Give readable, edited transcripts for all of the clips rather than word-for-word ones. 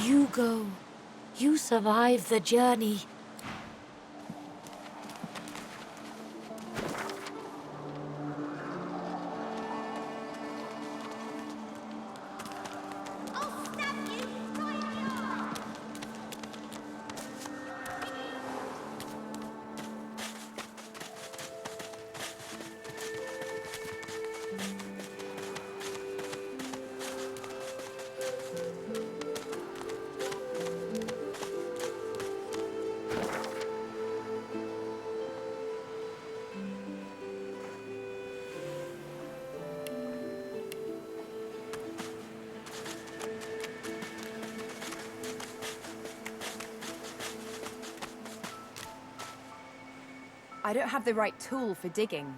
You go. You survive the journey. I don't have the right tool for digging.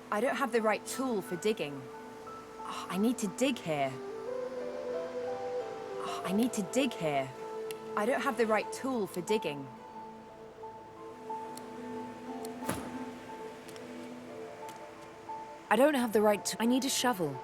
I don't have the right tool for digging. Oh, I need to dig here. Oh, I need to dig here. I don't have the right tool for digging. I don't have the right I need a shovel.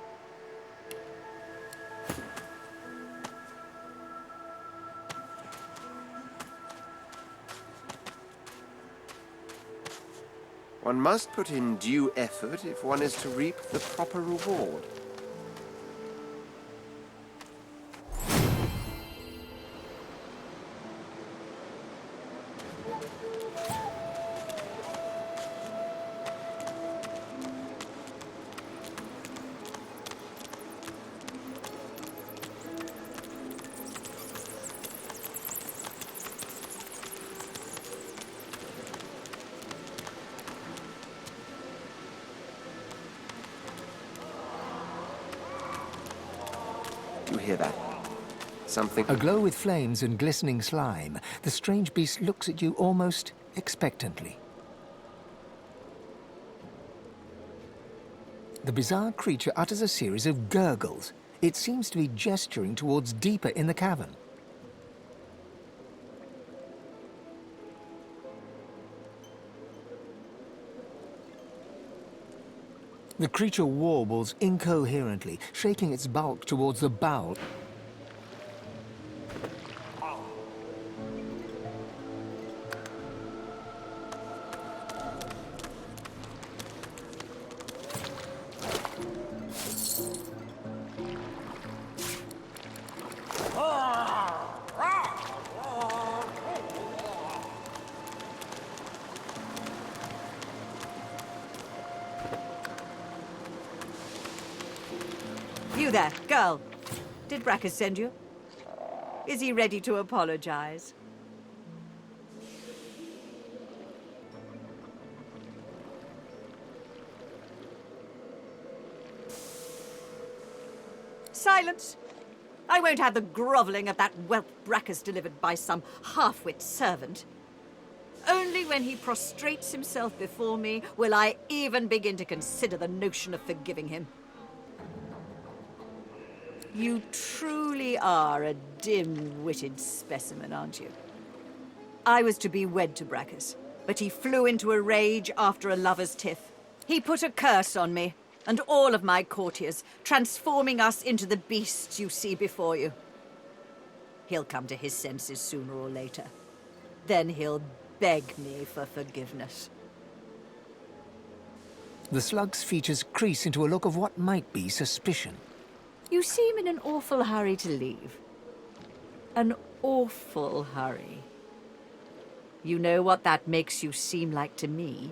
One must put in due effort if one is to reap the proper reward. You hear that? Something... Aglow with flames and glistening slime, the strange beast looks at you almost expectantly. The bizarre creature utters a series of gurgles. It seems to be gesturing towards deeper in the cavern. The creature warbles incoherently, shaking its bulk towards the bowl. You there, girl. Did Brackus send you? Is he ready to apologize? Silence! I won't have the grovelling of that whelp Brackus delivered by some half-wit servant. Only when he prostrates himself before me will I even begin to consider the notion of forgiving him. You truly are a dim-witted specimen, aren't you? I was to be wed to Brackus, but he flew into a rage after a lover's tiff. He put a curse on me, and all of my courtiers, transforming us into the beasts you see before you. He'll come to his senses sooner or later. Then he'll beg me for forgiveness. The slug's features crease into a look of what might be suspicion. You seem in an awful hurry to leave. An awful hurry. You know what that makes you seem like to me?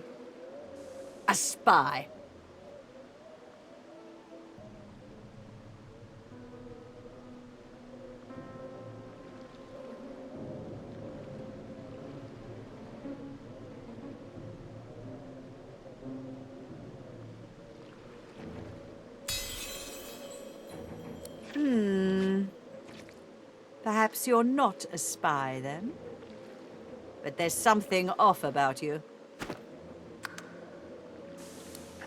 A spy. Perhaps you're not a spy, then? But there's something off about you.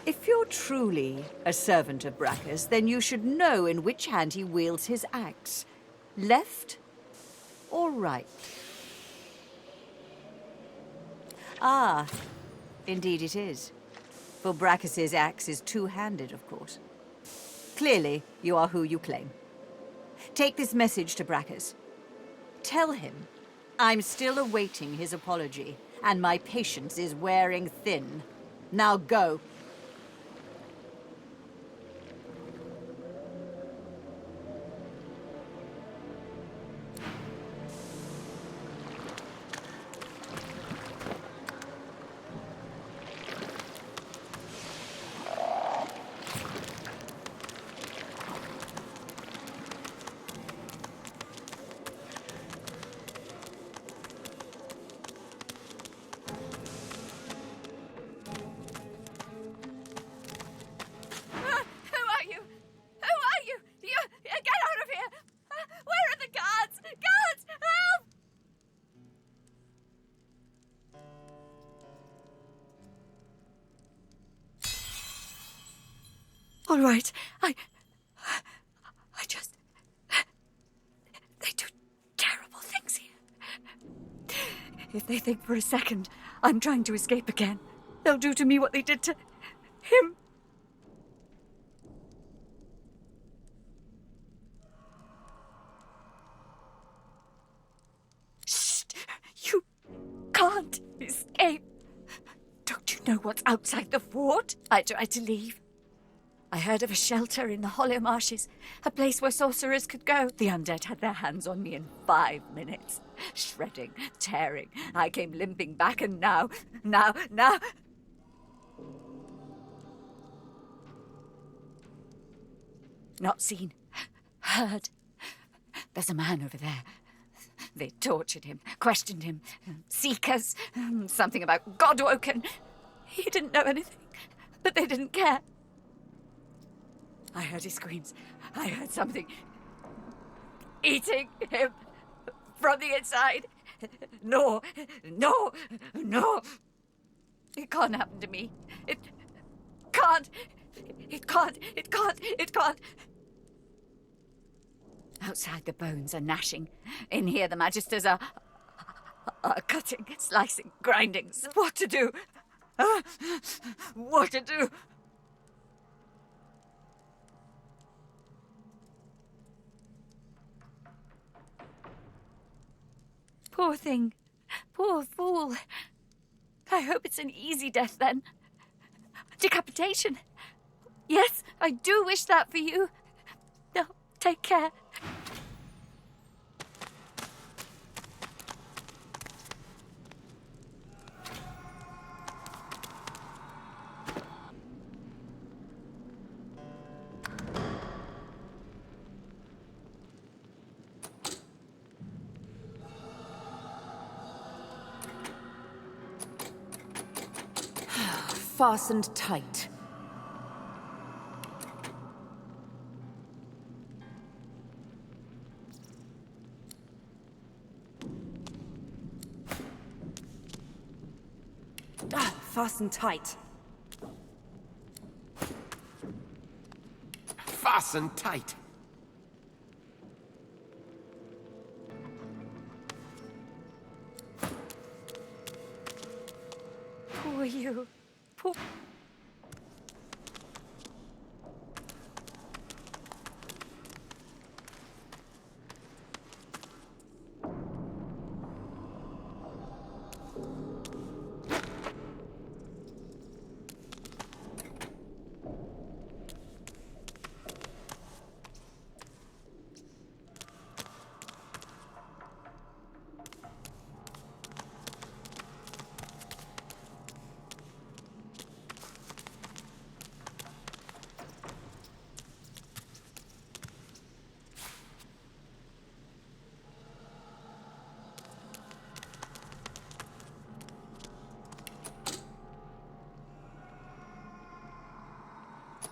If you're truly a servant of Brackus, then you should know in which hand he wields his axe. Left or right? Ah, indeed it is. For Brackus's axe is two-handed, of course. Clearly, you are who you claim. Take this message to Brackus. Tell him I'm still awaiting his apology, and my patience is wearing thin. Now go. All right. I just... They do terrible things here. If they think for a second I'm trying to escape again, they'll do to me what they did to him. Shh! You can't escape. Don't you know what's outside the fort? I tried to leave. I heard of a shelter in the Hollow Marshes, a place where sorcerers could go. The undead had their hands on me in 5 minutes. Shredding, tearing. I came limping back, and now... Not seen. Heard. There's a man over there. They tortured him, questioned him. Seekers. Something about Godwoken. He didn't know anything, but they didn't care. I heard his screams. I heard something eating him from the inside. No. It can't happen to me. It can't. Outside, the bones are gnashing. In here, the magisters are cutting, slicing, grinding. What to do? What to do? Poor thing. Poor fool. I hope it's an easy death, then. Decapitation. Yes, I do wish that for you. No, take care. Fastened tight. Fastened tight. Fasten tight. Poor you. Poor...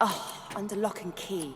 Oh, under lock and key.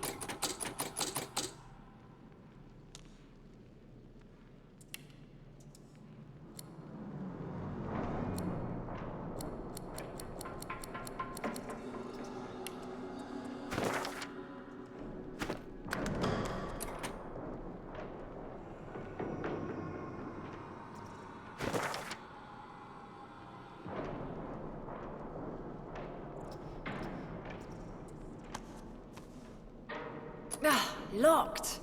Ah, locked.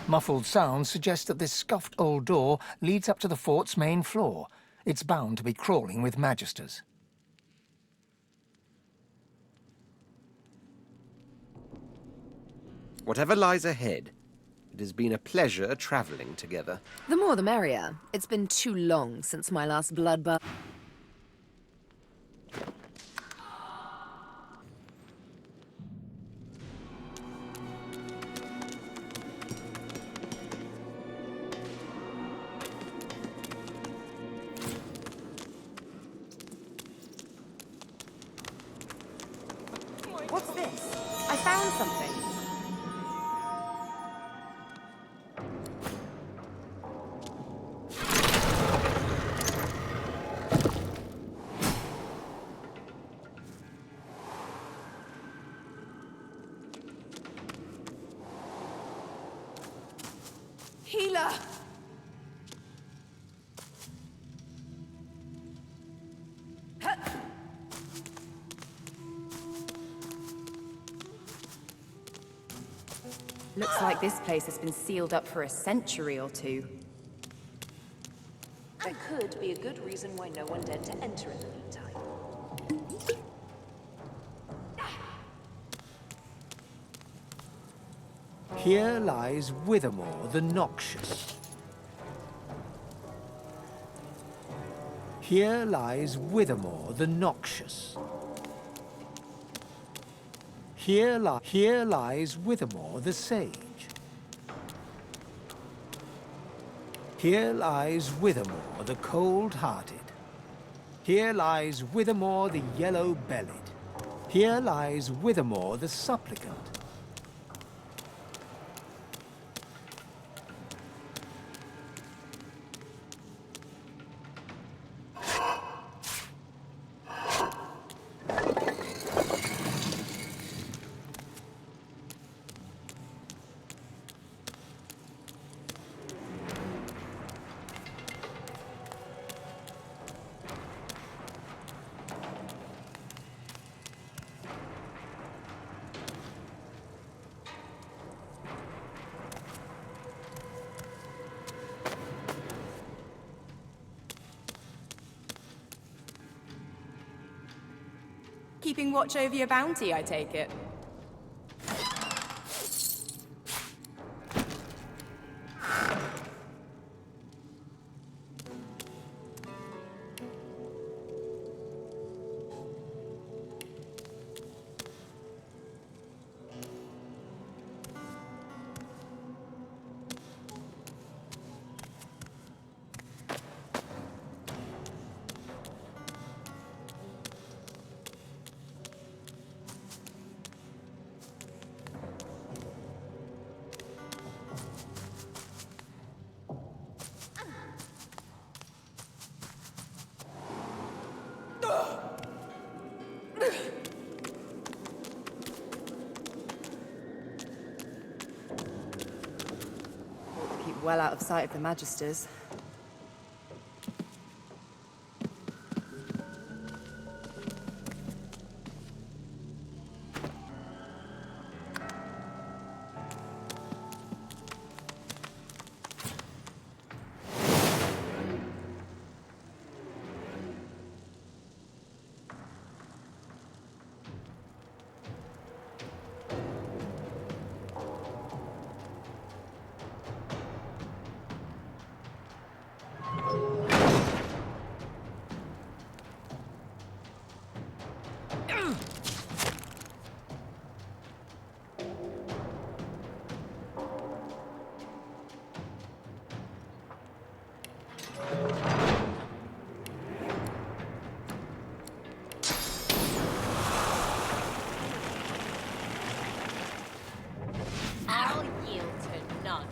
Muffled sounds suggest that this scuffed old door leads up to the fort's main floor. It's bound to be crawling with magisters. Whatever lies ahead, it has been a pleasure travelling together. The more the merrier. It's been too long since my last bloodbath. What's this? I found something. Healer! Looks like this place has been sealed up for a century or two. There could be a good reason why no one dared to enter in the meantime. Here lies Withermore the Noxious. Here lies Withermore the Noxious. Here lies Withermore the Sage. Here lies Withermore the Cold-Hearted. Here lies Withermore the Yellow-Bellied. Here lies Withermore the Supplicant. Keeping watch over your bounty, I take it. Keep well out of sight of the Magisters. I'll yield to none.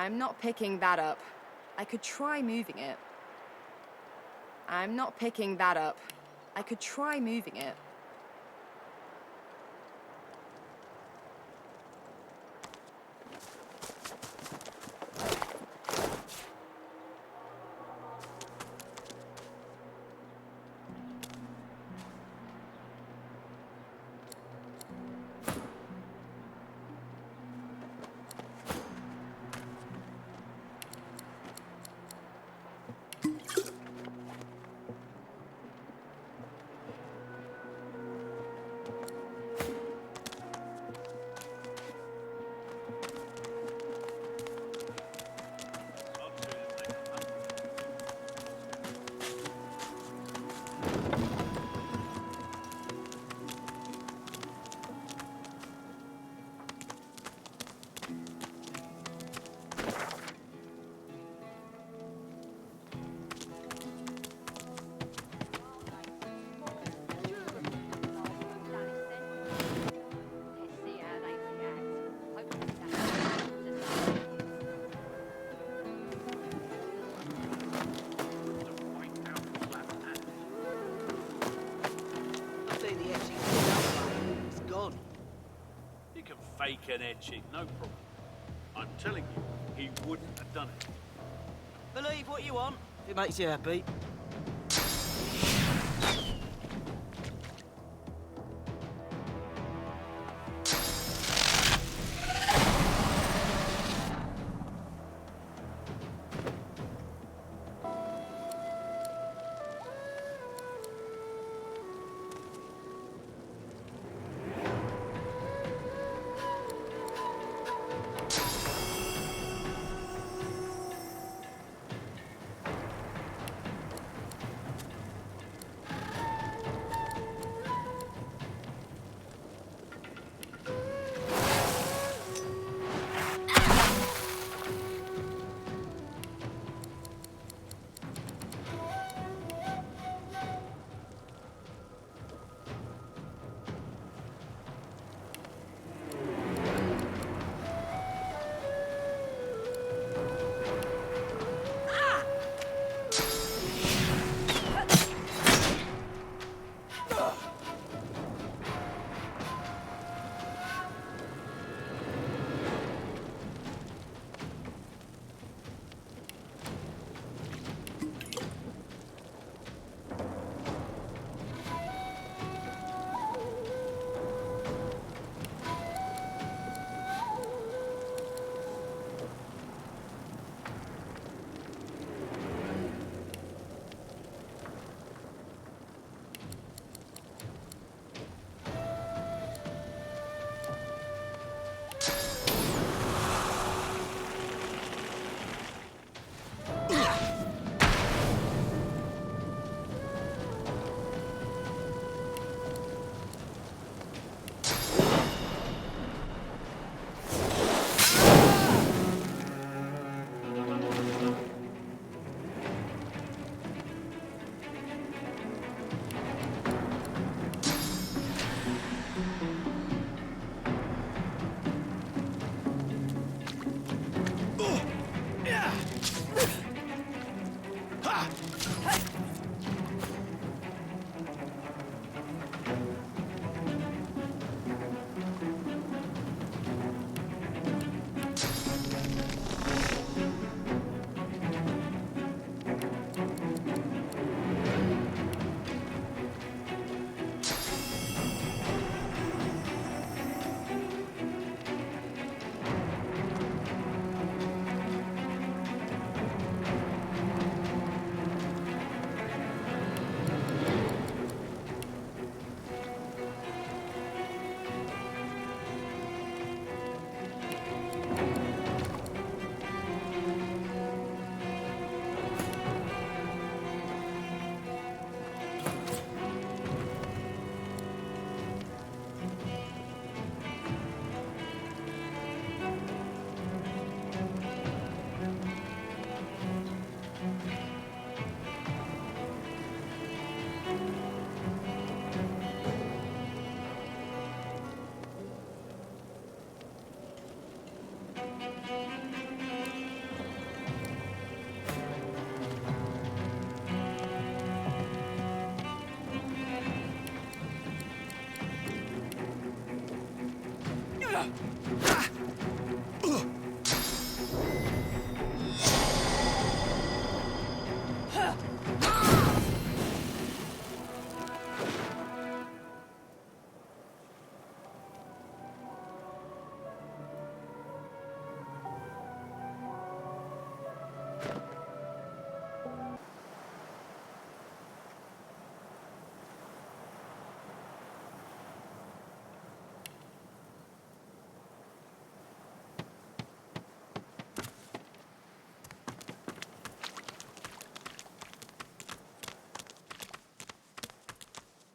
I'm not picking that up. I could try moving it. I'm not picking that up. I could try moving it. I think the etching's it's gone. You can fake an etching, no problem. I'm telling you, he wouldn't have done it. Believe what you want, if it makes you happy.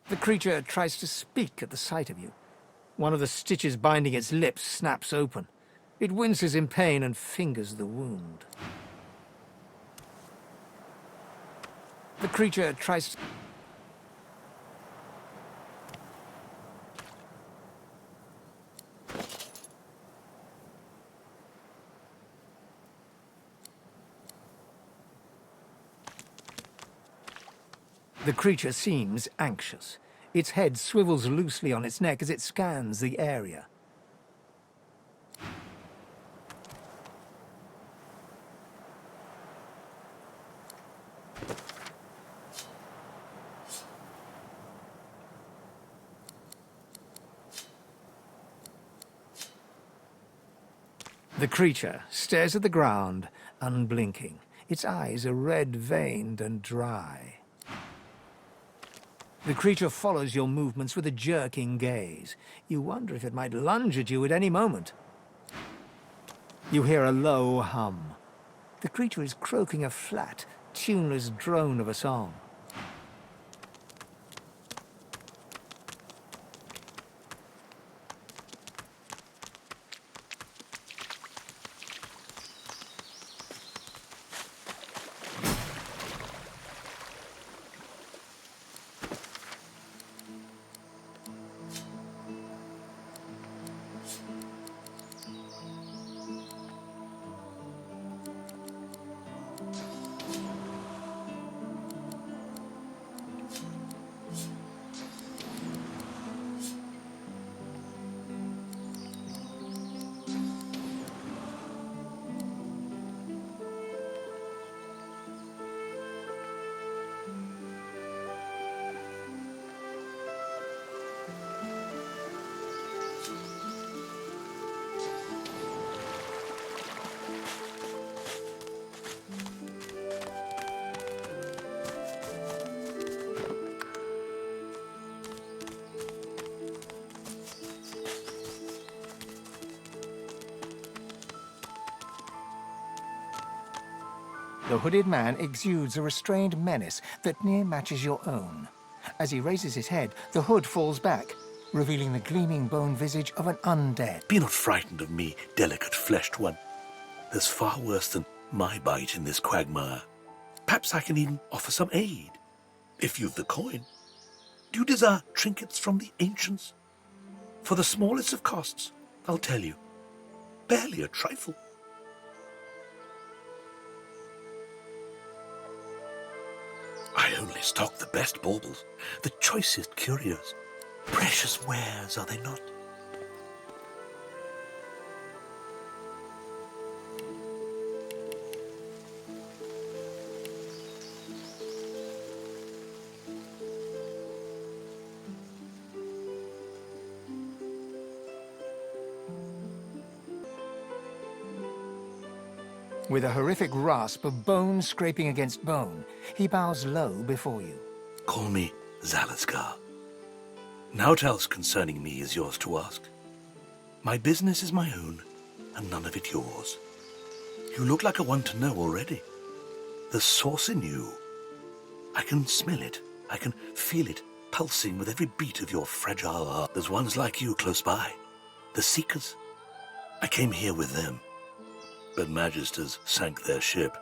The creature tries to speak at the sight of you. One of the stitches binding its lips snaps open. It winces in pain and fingers the wound. The creature tries to... The creature seems anxious. Its head swivels loosely on its neck as it scans the area. The creature stares at the ground, unblinking. Its eyes are red-veined and dry. The creature follows your movements with a jerking gaze. You wonder if it might lunge at you at any moment. You hear a low hum. The creature is croaking a flat, tuneless drone of a song. The hooded man exudes a restrained menace that near matches your own. As he raises his head, the hood falls back, revealing the gleaming bone visage of an undead. Be not frightened of me, delicate fleshed one. There's far worse than my bite in this quagmire. Perhaps I can even offer some aid, if you've the coin. Do you desire trinkets from the ancients? For the smallest of costs, I'll tell you. Barely a trifle. I only stock the best baubles, the choicest curios. Precious wares, are they not? With a horrific rasp of bone scraping against bone, he bows low before you. Call me Zalaskar. Naught else concerning me is yours to ask. My business is my own, and none of it yours. You look like a one to know already. The source in you. I can smell it. I can feel it pulsing with every beat of your fragile heart. There's ones like you close by. The Seekers. I came here with them. But Magisters sank their ship.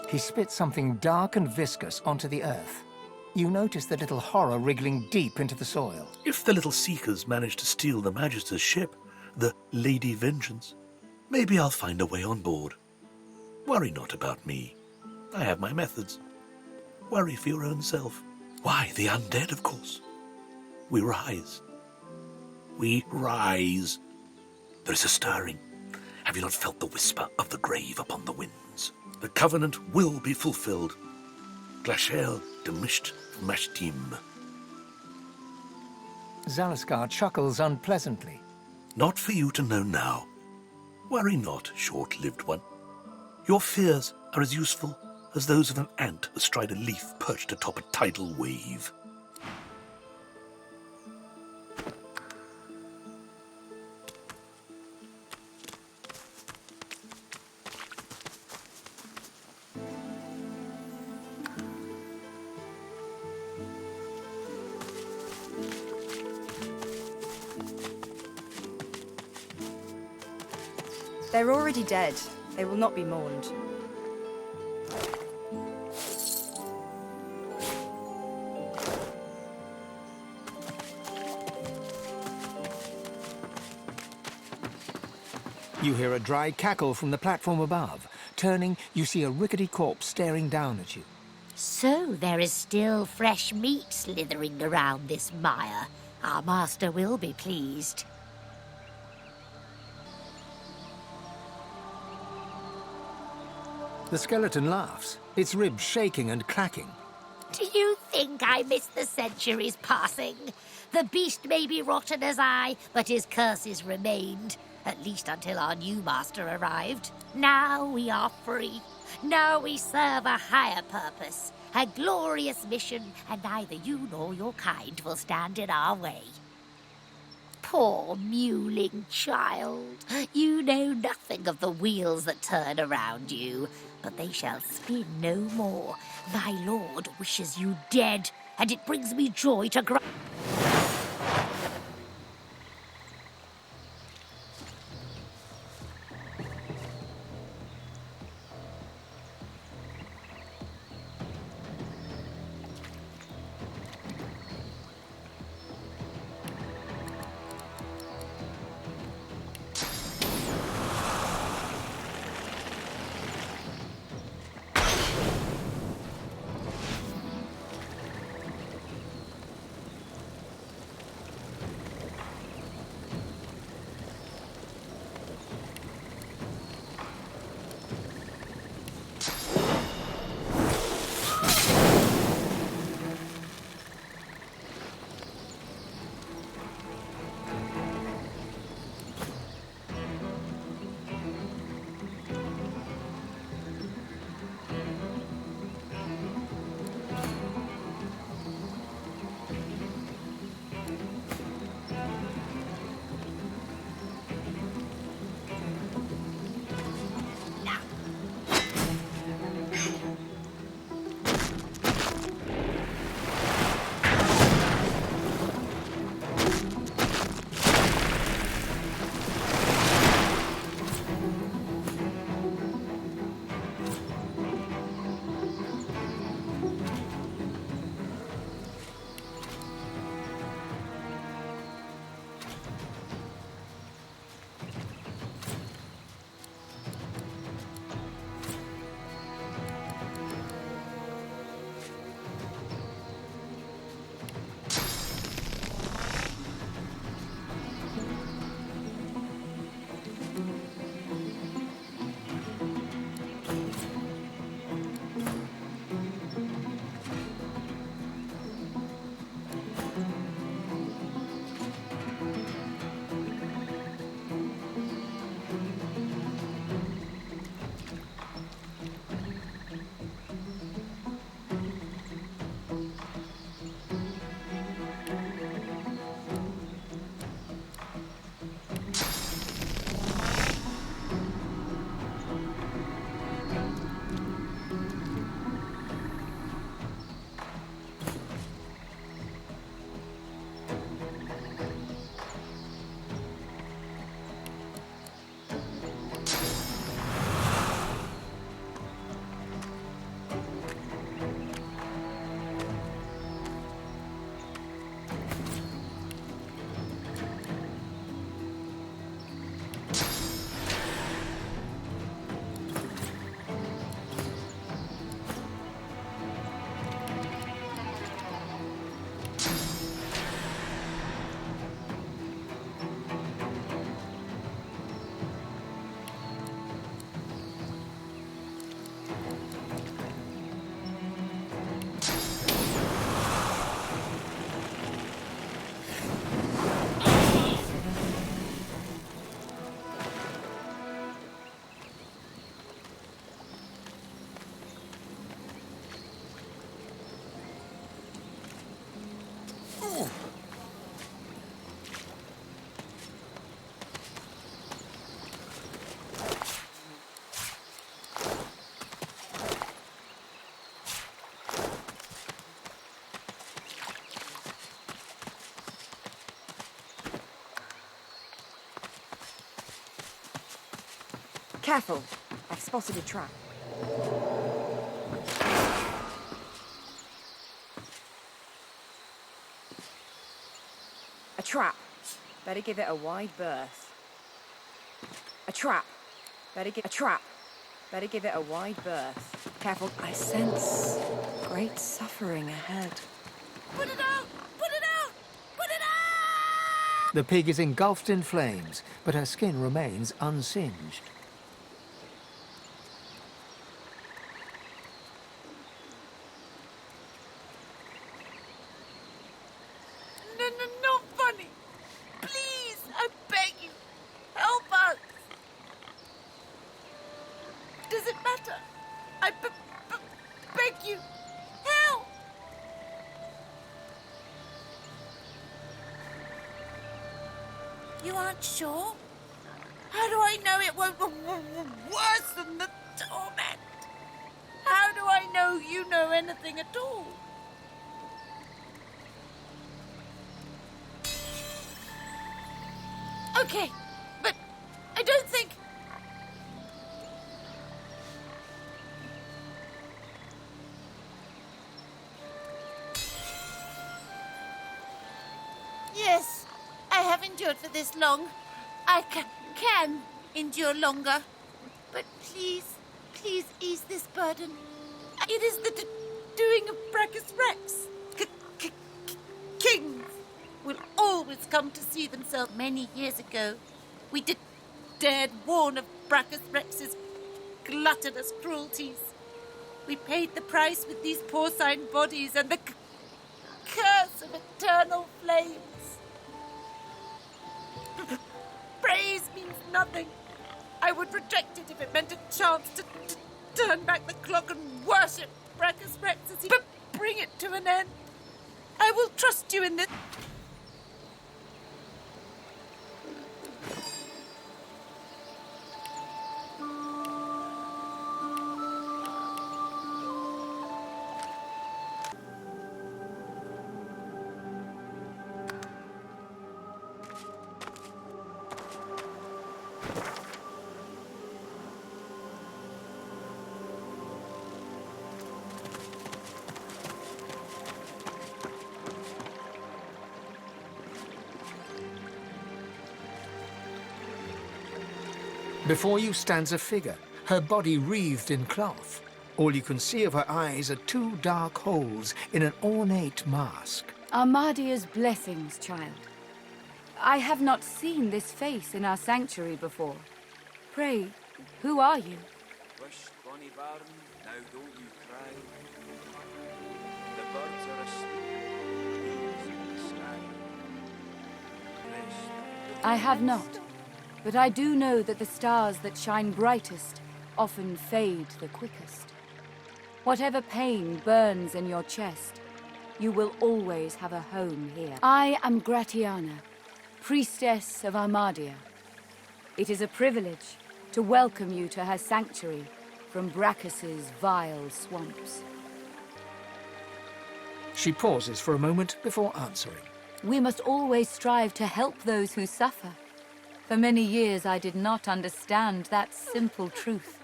He spits something dark and viscous onto the earth. You notice the little horror wriggling deep into the soil. If the little Seekers manage to steal the Magister's ship, the Lady Vengeance, maybe I'll find a way on board. Worry not about me. I have my methods. Worry for your own self. Why, the undead, of course. we rise. We rise. There is a stirring. Have you not felt the whisper of the grave upon the winds? The covenant will be fulfilled. Glacial demisht mashtim. Zalaskar chuckles unpleasantly. Not for you to know now. Worry not, short-lived one. Your fears are as useful as those of an ant astride a leaf perched atop a tidal wave. They're already dead. They will not be mourned. You hear a dry cackle from the platform above. Turning, you see a rickety corpse staring down at you. So there is still fresh meat slithering around this mire. Our master will be pleased. The skeleton laughs, its ribs shaking and clacking. Do you think I miss the centuries passing? The beast may be rotten as I, but his curses remained, at least until our new master arrived. Now we are free. Now we serve a higher purpose, a glorious mission, and neither you nor your kind will stand in our way. Poor mewling child, you know nothing of the wheels that turn around you, but they shall spin no more. My lord wishes you dead, and it brings me joy to grant. Careful. I've spotted a trap. A trap. Better give it a wide berth. A trap. Better give it a wide berth. Careful. I sense great suffering ahead. Put it out! Put it out! Put it out! The pig is engulfed in flames, but her skin remains unsinged. No, not funny. Please, I beg you. Help us. Does it matter? I beg you. Help. You aren't sure? How do I know it won't be worse than the torment? How do I know you know anything at all? Okay, but I don't think... Yes, I have endured for this long. I can endure longer. But please, please ease this burden. It is the doing of Brachus Rex. Kings will always come to see themselves. Many years ago, we dared warn of Brachus Rex's gluttonous cruelties. We paid the price with these porcine bodies and the curse of eternal flames. Praise means nothing. I would reject it if it meant a chance to turn back the clock and worship Brachus Rex as he bring it to an end. I will trust you in this. Before you stands a figure, her body wreathed in cloth. All you can see of her eyes are two dark holes in an ornate mask. Armadia's blessings, child. I have not seen this face in our sanctuary before. Pray, who are you? Wish, Bonnie Baron, now don't you cry. The birds are asleep, bees in the sky. Rest. I have not. But I do know that the stars that shine brightest often fade the quickest. Whatever pain burns in your chest, you will always have a home here. I am Gratiana, priestess of Armadia. It is a privilege to welcome you to her sanctuary from Brachus's vile swamps. She pauses for a moment before answering. We must always strive to help those who suffer. For many years I did not understand that simple truth.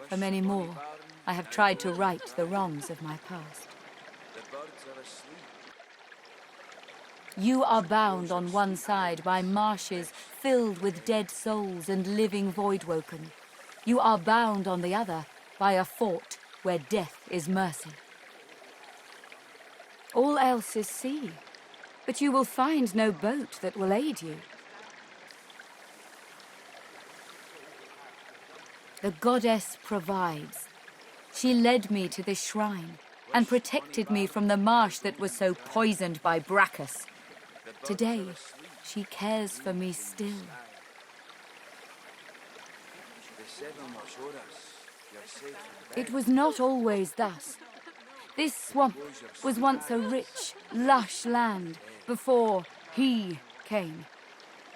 For many more, I have tried to right the wrongs of my past. The birds are asleep. You are bound on one side by marshes filled with dead souls and living voidwoken. You are bound on the other by a fort where death is mercy. All else is sea, but you will find no boat that will aid you. The goddess provides. She led me to this shrine and protected me from the marsh that was so poisoned by Brachus. Today, she cares for me still. It was not always thus. This swamp was once a rich, lush land before he came,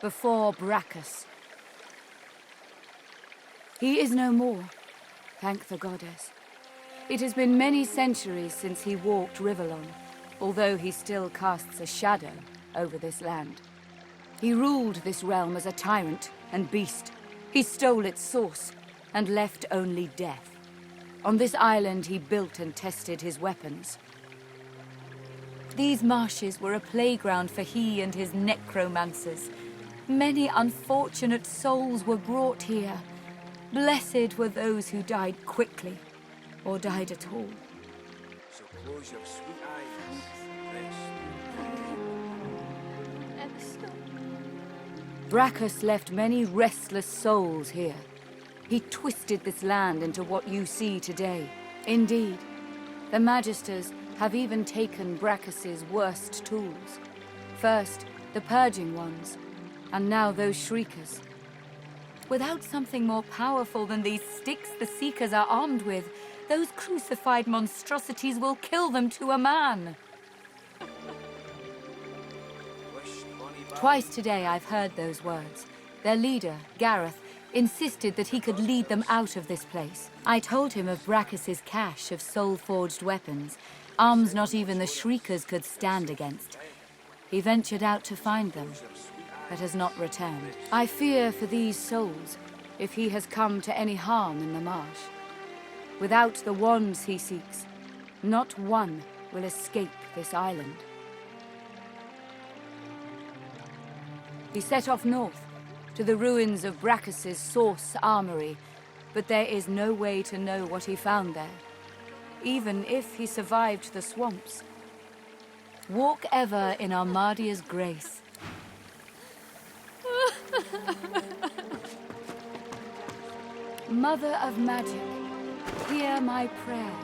before Brachus. He is no more, thank the goddess. It has been many centuries since he walked Rivellon, although he still casts a shadow over this land. He ruled this realm as a tyrant and beast, He stole its source and left only death. On this island, he built and tested his weapons. These marshes were a playground for he and his necromancers. Many unfortunate souls were brought here. Blessed were those who died quickly, or died at all. So close your sweet eyes. Rest. Brachus left many restless souls here. He twisted this land into what you see today. Indeed, the Magisters have even taken Brachus's worst tools. First, the purging ones, and now those shriekers. Without something more powerful than these sticks the Seekers are armed with, those crucified monstrosities will kill them to a man. Twice today I've heard those words. Their leader, Gareth, insisted that he could lead them out of this place. I told him of Brachus's cache of soul-forged weapons, arms not even the Shriekers could stand against. He ventured out to find them, but has not returned. I fear for these souls, if he has come to any harm in the marsh. Without the wands he seeks, not one will escape this island. He set off north, to the ruins of Brachus's source armory, but there is no way to know what he found there, even if he survived the swamps. Walk ever in Armadia's grace. Mother of Magic, hear my prayer.